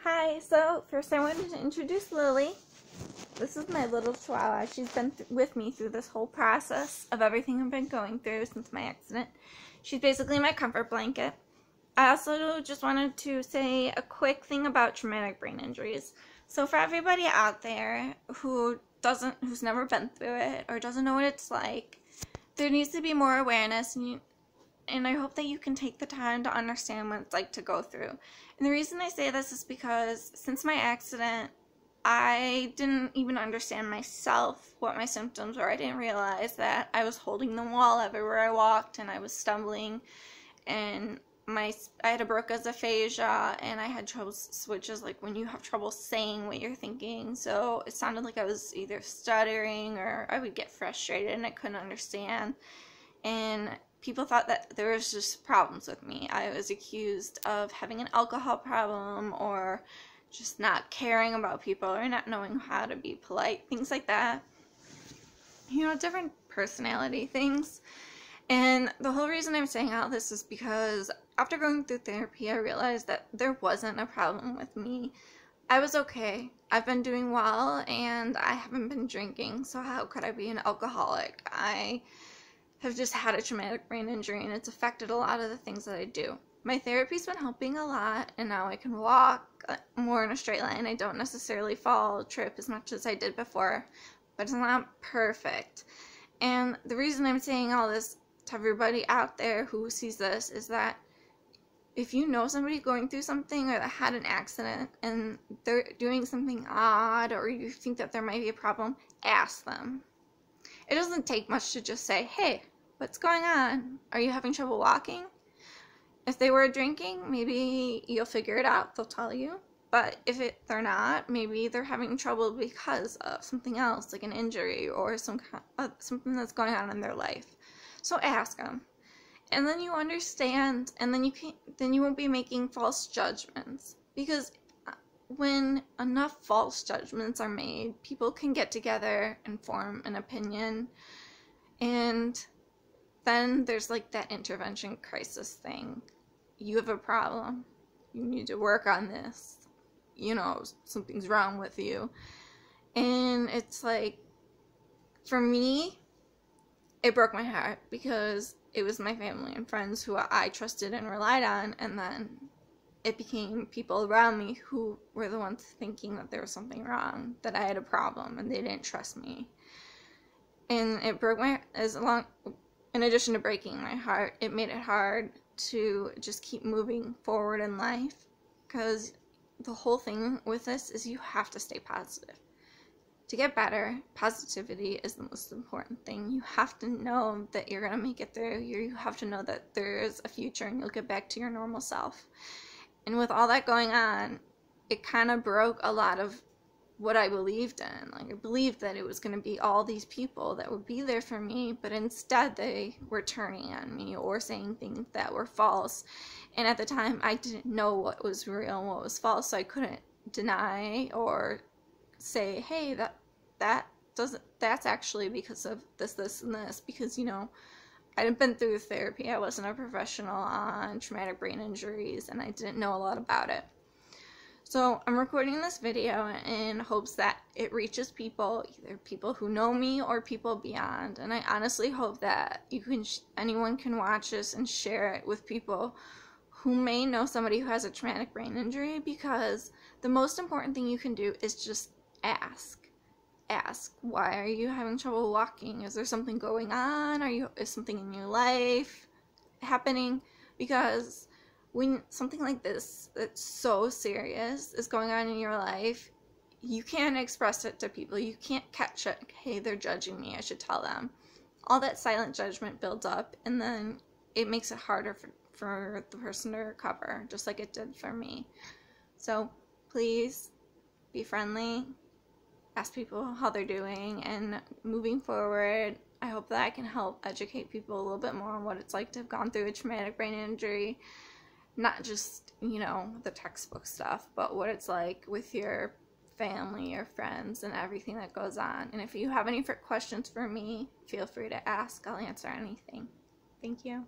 Hi, so first I wanted to introduce Lily. This is my little chihuahua. She's been with me through this whole process of everything I've been going through since my accident. She's basically my comfort blanket. I also just wanted to say a quick thing about traumatic brain injuries. So for everybody out there who's never been through it or doesn't know what it's like, there needs to be more awareness, and I hope that you can take the time to understand what it's like to go through. And the reason I say this is because since my accident, I didn't even understand myself what my symptoms were. I didn't realize that I was holding the wall everywhere I walked, and I was stumbling, and I had a broca's aphasia, and I had trouble, which is like when you have trouble saying what you're thinking. So it sounded like I was either stuttering or I would get frustrated and I couldn't understand. And people thought that there was just problems with me. I was accused of having an alcohol problem or just not caring about people or not knowing how to be polite, things like that. You know, different personality things. And the whole reason I'm saying all this is because after going through therapy, I realized that there wasn't a problem with me. I was okay. I've been doing well, and I haven't been drinking, so how could I be an alcoholic? I have just had a traumatic brain injury, and it's affected a lot of the things that I do. My therapy's been helping a lot, and now I can walk more in a straight line. I don't necessarily fall, trip as much as I did before, but it's not perfect. And the reason I'm saying all this to everybody out there who sees this is that if you know somebody going through something or that had an accident and they're doing something odd, or you think that there might be a problem, ask them. It doesn't take much to just say, hey, what's going on? Are you having trouble walking? If they were drinking, maybe you'll figure it out. They'll tell you. But if they're not, maybe they're having trouble because of something else, like an injury or something that's going on in their life. So ask them. And then you understand, and then you won't be making false judgments. Because when enough false judgments are made, people can get together and form an opinion, and then there's like that intervention crisis thing. You have a problem. You need to work on this. You know, something's wrong with you. And it's like, for me, it broke my heart because it was my family and friends who I trusted and relied on, and then it became people around me who were the ones thinking that there was something wrong, that I had a problem, and they didn't trust me. And it broke in addition to breaking my heart, it made it hard to just keep moving forward in life, because the whole thing with this is you have to stay positive. To get better, positivity is the most important thing. You have to know that you're going to make it through. You have to know that there is a future and you'll get back to your normal self. And with all that going on, it kind of broke a lot of what I believed in. Like, I believed that it was going to be all these people that would be there for me, but instead they were turning on me or saying things that were false. And at the time, I didn't know what was real and what was false, so I couldn't deny or say, hey, that's actually because of this, and this, because, you know, I hadn't been through therapy. I wasn't a professional on traumatic brain injuries, and I didn't know a lot about it. So I'm recording this video in hopes that it reaches people, either people who know me or people beyond. And I honestly hope that anyone can watch this and share it with people who may know somebody who has a traumatic brain injury, because the most important thing you can do is just ask. Ask, why are you having trouble walking? Is there something going on? Is something in your life happening? Because when something like this that's so serious is going on in your life, you can't express it to people. You can't catch it. Hey, they're judging me, I should tell them. All that silent judgment builds up, and then it makes it harder for the person to recover, just like it did for me. So please be friendly. Ask people how they're doing, and moving forward, I hope that I can help educate people a little bit more on what it's like to have gone through a traumatic brain injury. Not just, you know, the textbook stuff, but what it's like with your family, your friends, and everything that goes on. And if you have any questions for me, feel free to ask. I'll answer anything. Thank you.